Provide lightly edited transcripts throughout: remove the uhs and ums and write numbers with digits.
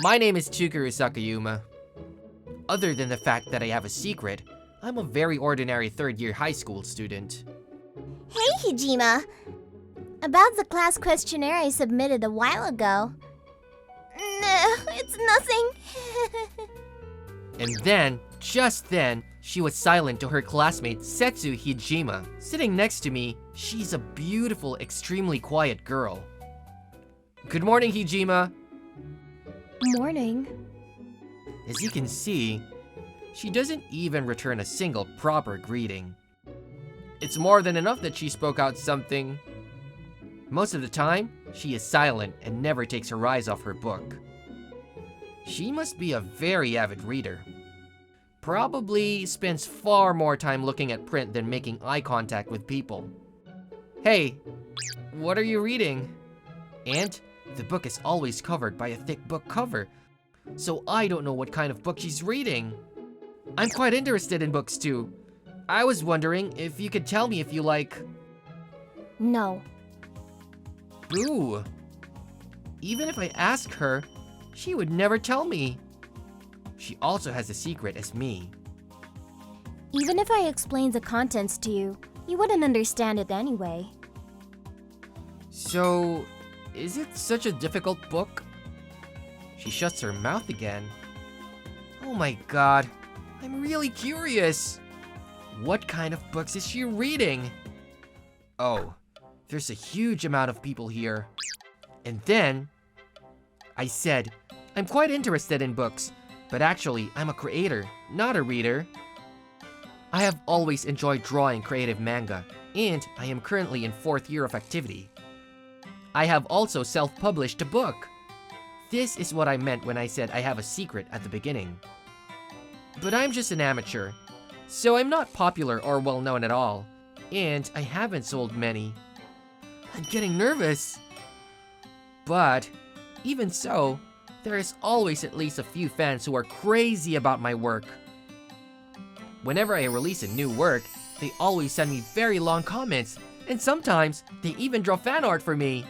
My name is Chukuru Sakayuma. Other than the fact that I have a secret, I'm a very ordinary third-year high school student. Hey, Hijima. About the class questionnaire I submitted a while ago. No, it's nothing. And then, just then, she was silent to her classmate Setsu Hijima. Sitting next to me, she's a beautiful, extremely quiet girl. Good morning, Hijima. Morning. As you can see, she doesn't even return a single proper greeting. It's more than enough that she spoke out something. Most of the time, she is silent and never takes her eyes off her book. She must be a very avid reader. Probably spends far more time looking at print than making eye contact with people. Hey, what are you reading? And the book is always covered by a thick book cover, so I don't know what kind of book she's reading. I'm quite interested in books too. I was wondering if you could tell me if you like... No. Boo. Even if I ask her, she would never tell me. She also has a secret as me. Even if I explained the contents to you, you wouldn't understand it anyway. So, is it such a difficult book? She shuts her mouth again. Oh my god, I'm really curious. What kind of books is she reading? Oh, there's a huge amount of people here. And then, I said, I'm quite interested in books, but actually, I'm a creator, not a reader. I have always enjoyed drawing creative manga, and I am currently in 4th year of activity. I have also self-published a book. This is what I meant when I said I have a secret at the beginning. But I'm just an amateur, so I'm not popular or well-known at all, and I haven't sold many. I'm getting nervous. But, even so, there is always at least a few fans who are crazy about my work. Whenever I release a new work, they always send me very long comments, and sometimes they even draw fan art for me.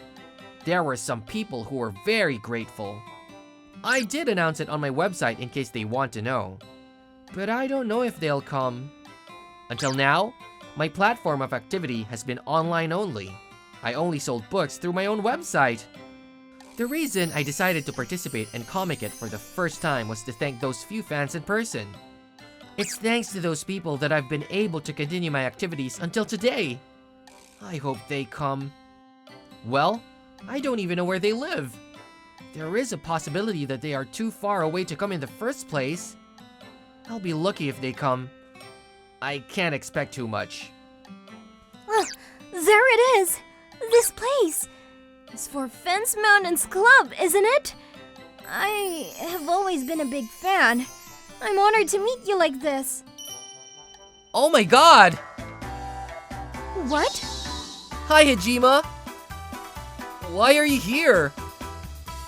There were some people who were very grateful. I did announce it on my website in case they want to know, but I don't know if they'll come. Until now, my platform of activity has been online only. I only sold books through my own website. The reason I decided to participate in Comiket for the first time was to thank those few fans in person. It's thanks to those people that I've been able to continue my activities until today. I hope they come. Well, I don't even know where they live. There is a possibility that they are too far away to come in the first place. I'll be lucky if they come. I can't expect too much. There it is! This place! It's for Fence Mountains Club, isn't it? I have always been a big fan. I'm honored to meet you like this. Oh my god! What? Hi, Hijima! Why are you here?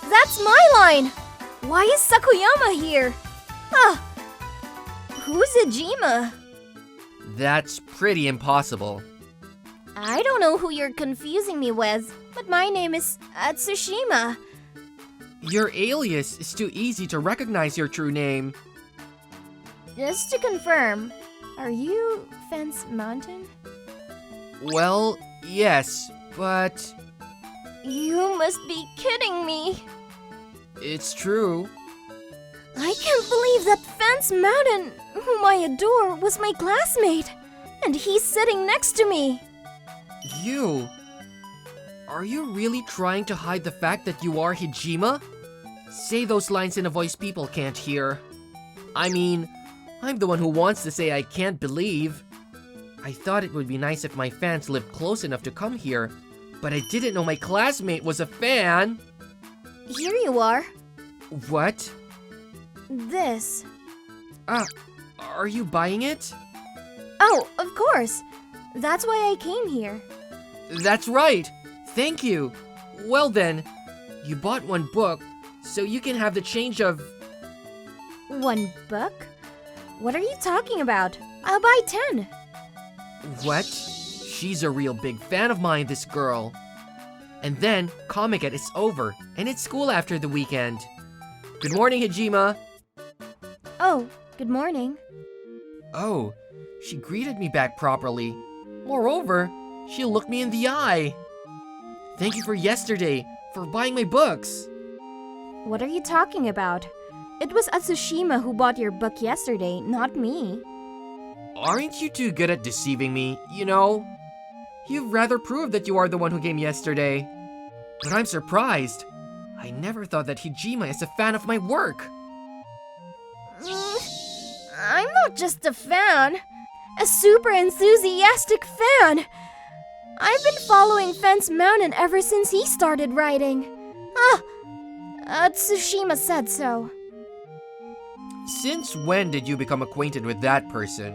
That's my line! Why is Sakuyama here? Who's Hijima? That's pretty impossible. I don't know who you're confusing me with, but my name is Atsushima. Your alias is too easy to recognize your true name. Just to confirm, are you Fence Mountain? Well, yes, but... You must be kidding me. It's true. I can't believe that Fence Mountain, whom I adore, was my classmate. And he's sitting next to me. You? Are you really trying to hide the fact that you are Hijima? Say those lines in a voice people can't hear. I mean, I'm the one who wants to say I can't believe. I thought it would be nice if my fans lived close enough to come here, but I didn't know my classmate was a fan. Here you are. What? This. Are you buying it? Oh, of course. That's why I came here. That's right. Thank you. Well then, you bought one book, so you can have the change of... One book? What are you talking about? I'll buy 10. What? She's a real big fan of mine, this girl. And then, Comiket is over, and it's school after the weekend. Good morning, Hajima. Oh, good morning. Oh, she greeted me back properly. Moreover, she looked me in the eye. Thank you for yesterday, for buying my books. What are you talking about? It was Atsushima who bought your book yesterday, not me. Aren't you too good at deceiving me, you know? You've rather proved that you are the one who came yesterday. But I'm surprised. I never thought that Hajima is a fan of my work. I'm not just a fan. A super enthusiastic fan. I've been following Fence Mountain ever since he started writing. Tsushima said so. Since when did you become acquainted with that person?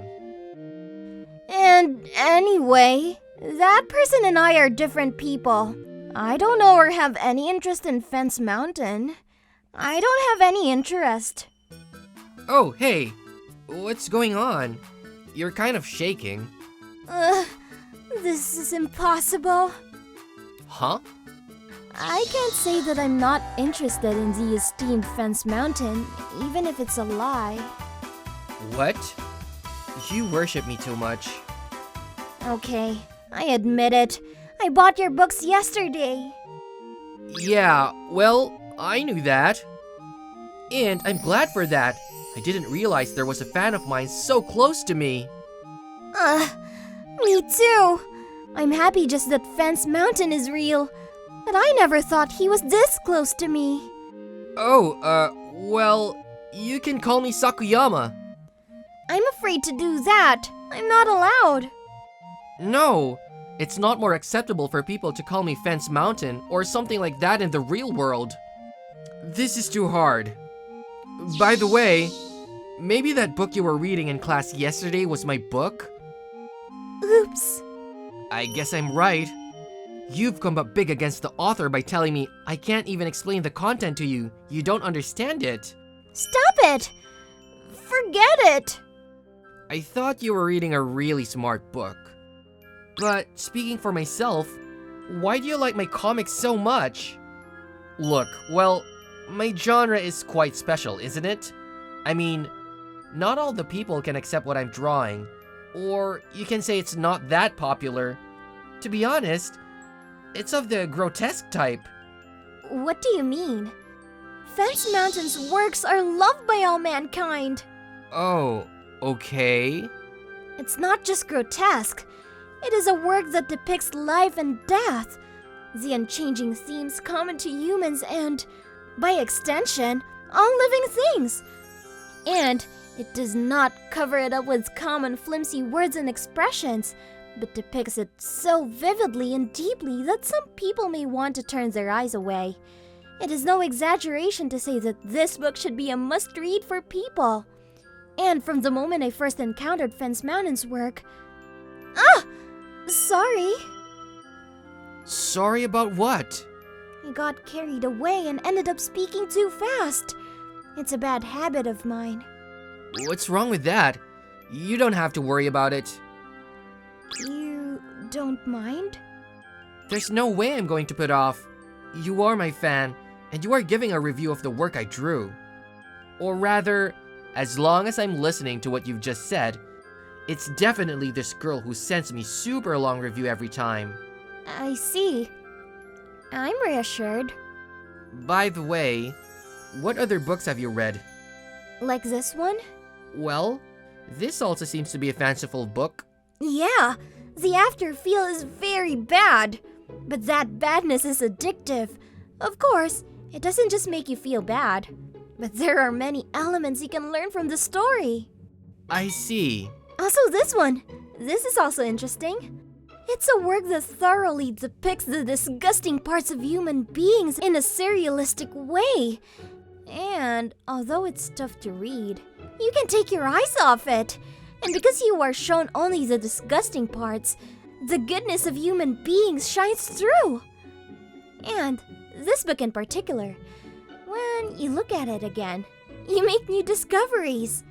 And anyway, that person and I are different people. I don't know or have any interest in Fence Mountain. I don't have any interest. Oh, hey. What's going on? You're kind of shaking. This is impossible. Huh? I can't say that I'm not interested in the esteemed Fence Mountain, even if it's a lie. What? You worship me too much. Okay, I admit it. I bought your books yesterday. Yeah, well, I knew that. And I'm glad for that. I didn't realize there was a fan of mine so close to me. Me too. I'm happy just that Fence Mountain is real. But I never thought he was this close to me. Well, you can call me Sakuyama. I'm afraid to do that. I'm not allowed. No, it's not more acceptable for people to call me Fence Mountain or something like that in the real world. This is too hard. By the way, maybe that book you were reading in class yesterday was my book? Oops. I guess I'm right. You've come up big against the author by telling me I can't even explain the content to you. You don't understand it. Stop it! Forget it! I thought you were reading a really smart book. But speaking for myself, why do you like my comics so much? Look, well, my genre is quite special, isn't it? I mean, not all the people can accept what I'm drawing. Or you can say it's not that popular. To be honest, it's of the grotesque type. What do you mean? Fence Mountain's works are loved by all mankind. Oh, okay. It's not just grotesque. It is a work that depicts life and death, the unchanging themes common to humans and, by extension, all living things. And it does not cover it up with common flimsy words and expressions, but depicts it so vividly and deeply that some people may want to turn their eyes away. It is no exaggeration to say that this book should be a must-read for people. And from the moment I first encountered Fence Mountain's work... Sorry. Sorry about what? I got carried away and ended up speaking too fast. It's a bad habit of mine. What's wrong with that? You don't have to worry about it. You don't mind? There's no way I'm going to put off. You are my fan, and you are giving a review of the work I drew. Or rather, as long as I'm listening to what you've just said, it's definitely this girl who sends me super long review every time. I see. I'm reassured. By the way, what other books have you read? Like this one? Well, this also seems to be a fanciful book. Yeah, the after-feel is very bad. But that badness is addictive. Of course, it doesn't just make you feel bad. But there are many elements you can learn from the story. I see. Also this one. This is also interesting. It's a work that thoroughly depicts the disgusting parts of human beings in a surrealistic way. And although it's tough to read, you can take your eyes off it. And because you are shown only the disgusting parts, the goodness of human beings shines through. And this book in particular, when you look at it again, you make new discoveries.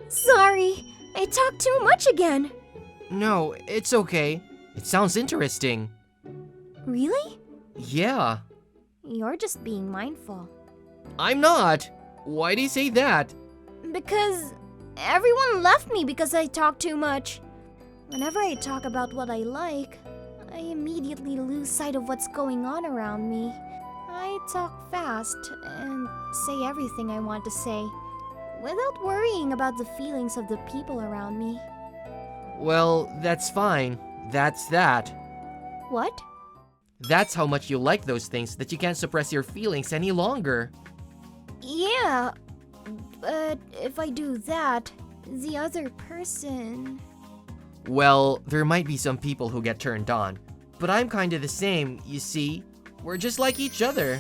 Sorry, I talked too much again. No, it's okay. It sounds interesting. Really? Yeah. You're just being mindful. I'm not. Why do you say that? Because everyone left me because I talk too much. Whenever I talk about what I like, I immediately lose sight of what's going on around me. I talk fast and say everything I want to say, without worrying about the feelings of the people around me. Well, that's fine. That's that. What? That's how much you like those things that you can't suppress your feelings any longer. Yeah, but if I do that, the other person... Well, there might be some people who get turned on, but I'm kinda the same, you see. We're just like each other.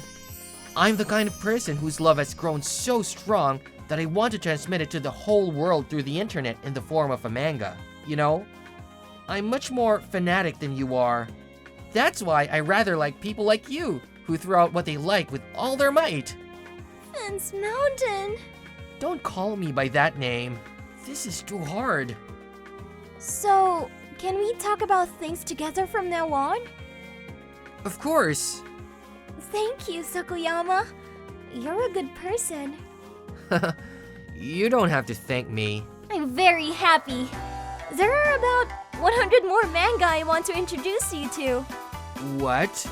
I'm the kind of person whose love has grown so strong that I want to transmit it to the whole world through the internet in the form of a manga, you know? I'm much more fanatic than you are. That's why I rather like people like you, who throw out what they like with all their might. Fence Mountain. Don't call me by that name. This is too hard. So, can we talk about things together from now on? Of course. Thank you, Sakuyama. You're a good person. You don't have to thank me. I'm very happy. There are about 100 more manga I want to introduce you to. What?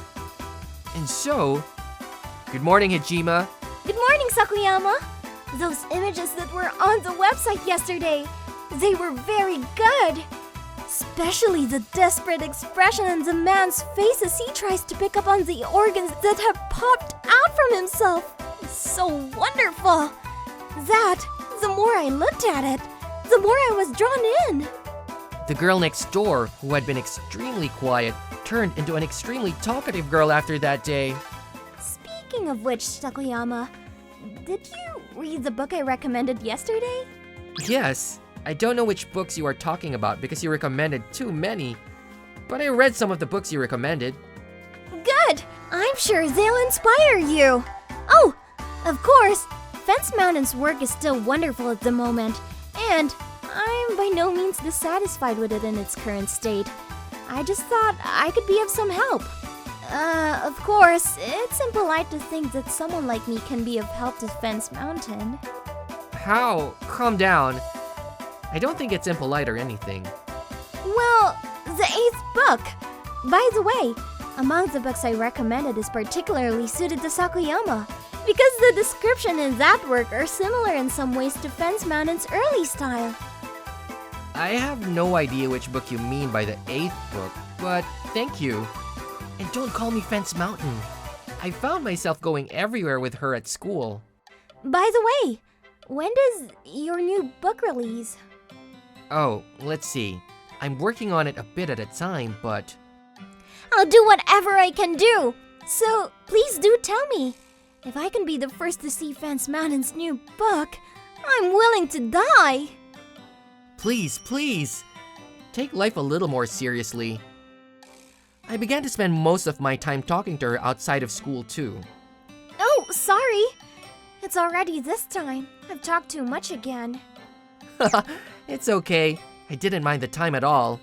And so, good morning, Hajima. Good morning, Sakuyama. Those images that were on the website yesterday, they were very good. Especially the desperate expression on the man's face as he tries to pick up on the organs that have popped out from himself. It's so wonderful. That, the more I looked at it, the more I was drawn in. The girl next door, who had been extremely quiet, turned into an extremely talkative girl after that day. Speaking of which, Sakuyama, did you read the book I recommended yesterday? Yes, I don't know which books you are talking about because you recommended too many, but I read some of the books you recommended. Good! I'm sure they'll inspire you. Oh, of course, Fence Mountain's work is still wonderful at the moment, and I'm by no means dissatisfied with it in its current state. I just thought I could be of some help. Of course, it's impolite to think that someone like me can be of help to Fence Mountain. How? Calm down. I don't think it's impolite or anything. Well, the 8th book. By the way, among the books I recommended is particularly suited to Sakuyama, because the description in that work are similar in some ways to Fence Mountain's early style. I have no idea which book you mean by the 8th book, but thank you. And don't call me Fence Mountain. I found myself going everywhere with her at school. By the way, when does your new book release? Oh, let's see. I'm working on it a bit at a time, but... I'll do whatever I can do! So, please do tell me. If I can be the first to see Fence Mountain's new book, I'm willing to die! Please, please! Take life a little more seriously. I began to spend most of my time talking to her outside of school too. Oh, sorry! It's already this time. I've talked too much again. It's okay. I didn't mind the time at all.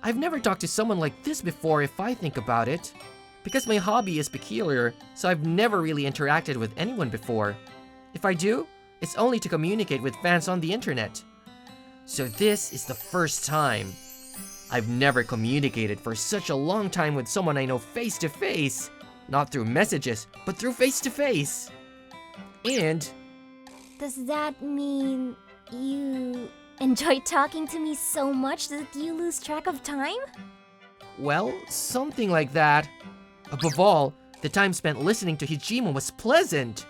I've never talked to someone like this before if I think about it. Because my hobby is peculiar, so I've never really interacted with anyone before. If I do, it's only to communicate with fans on the internet. So this is the first time. I've never communicated for such a long time with someone I know face to face. Not through messages, but through face to face. And... Does that mean you enjoy talking to me so much that you lose track of time? well, something like that. Above all, the time spent listening to Hijima was pleasant.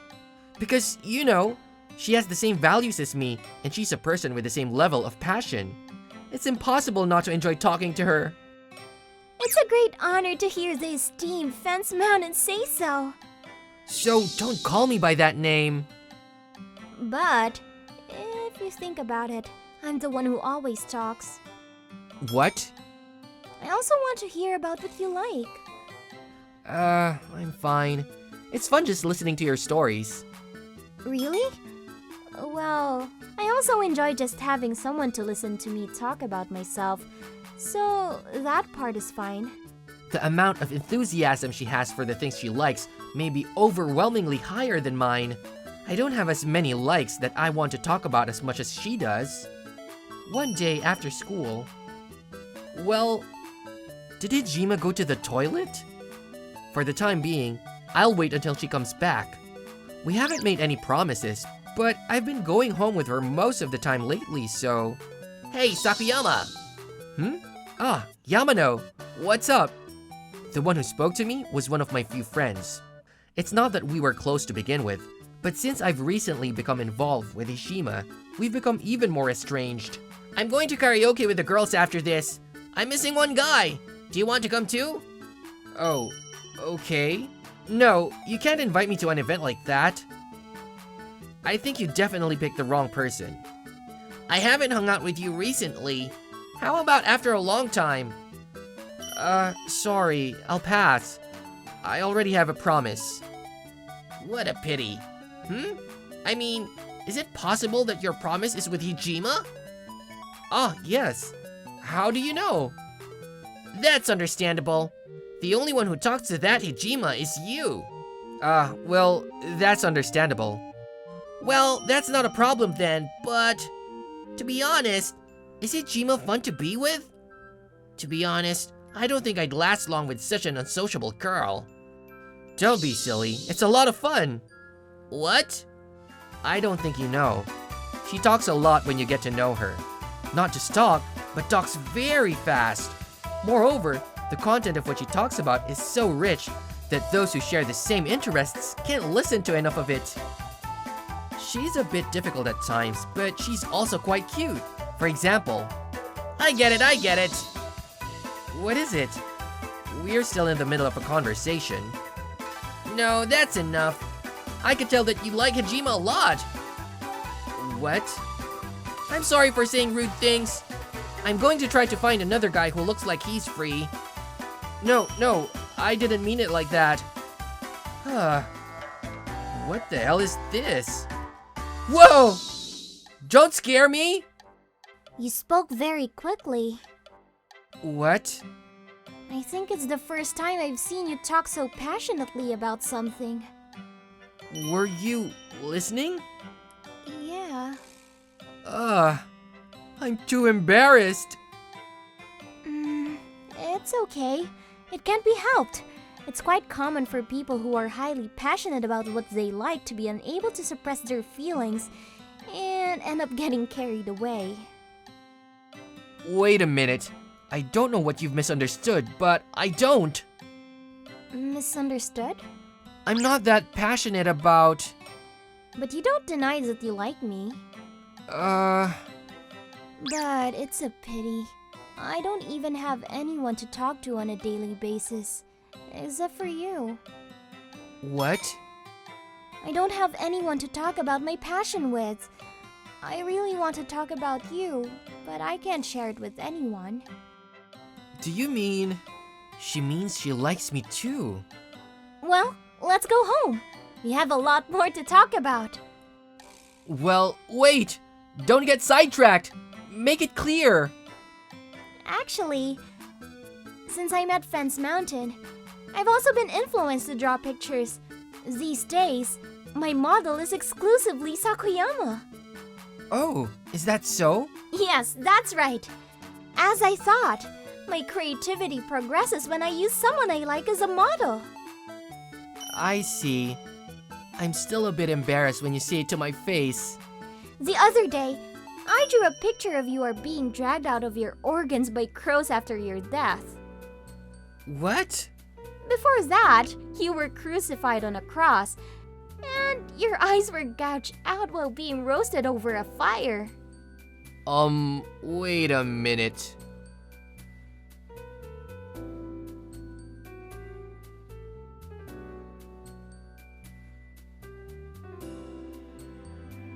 Because, you know, she has the same values as me, and she's a person with the same level of passion. It's impossible not to enjoy talking to her. It's a great honor to hear the esteemed Fence Mountain say so. So don't call me by that name. But, if you think about it, I'm the one who always talks. What? I also want to hear about what you like. I'm fine. It's fun just listening to your stories. Really? Well, I also enjoy just having someone to listen to me talk about myself, so that part is fine. The amount of enthusiasm she has for the things she likes may be overwhelmingly higher than mine. I don't have as many likes that I want to talk about as much as she does. One day after school... Well, did Hijima go to the toilet? For the time being, I'll wait until she comes back. We haven't made any promises, but I've been going home with her most of the time lately, so... Hey, Sakuyama! Ah, Yamano! What's up? The one who spoke to me was one of my few friends. It's not that we were close to begin with, but since I've recently become involved with Hijima, we've become even more estranged. I'm going to karaoke with the girls after this. I'm missing one guy. Do you want to come too? Oh, okay. No, you can't invite me to an event like that. I think you definitely picked the wrong person. I haven't hung out with you recently. How about after a long time? Sorry, I'll pass. I already have a promise. What a pity. I mean, is it possible that your promise is with Hijima? Ah, yes. How do you know? That's understandable. The only one who talks to that Hijima is you. Well, that's understandable. Well, that's not a problem then, but... To be honest, is Hijima fun to be with? To be honest, I don't think I'd last long with such an unsociable girl. Don't be silly, it's a lot of fun. What? I don't think you know. She talks a lot when you get to know her. Not just talk, but talks very fast. Moreover, the content of what she talks about is so rich that those who share the same interests can't listen to enough of it. She's a bit difficult at times, but she's also quite cute. For example, I get it. What is it? We're still in the middle of a conversation. No, that's enough. I could tell that you like Hajima a lot. What? I'm sorry for saying rude things. I'm going to try to find another guy who looks like he's free. No, I didn't mean it like that. What the hell is this? Whoa! Don't scare me! You spoke very quickly. What? I think it's the first time I've seen you talk so passionately about something. Were you listening? Yeah. I'm too embarrassed. It's okay. It can't be helped. It's quite common for people who are highly passionate about what they like to be unable to suppress their feelings and end up getting carried away. Wait a minute. I don't know what you've misunderstood, but I don't. Misunderstood? I'm not that passionate about... But you don't deny that you like me. But it's a pity. I don't even have anyone to talk to on a daily basis, except for you. What? I don't have anyone to talk about my passion with. I really want to talk about you, but I can't share it with anyone. Do you mean... She means she likes me too? Well, let's go home. We have a lot more to talk about. Well, wait! Don't get sidetracked! Make it clear! Actually, since I met Fence Mountain, I've also been influenced to draw pictures. These days, my model is exclusively Sakuyama. Oh, is that so? Yes, that's right. As I thought, my creativity progresses when I use someone I like as a model. I see. I'm still a bit embarrassed when you say it to my face. The other day, I drew a picture of you are being dragged out of your organs by crows after your death. What? Before that, you were crucified on a cross, and your eyes were gouged out while being roasted over a fire. Wait a minute.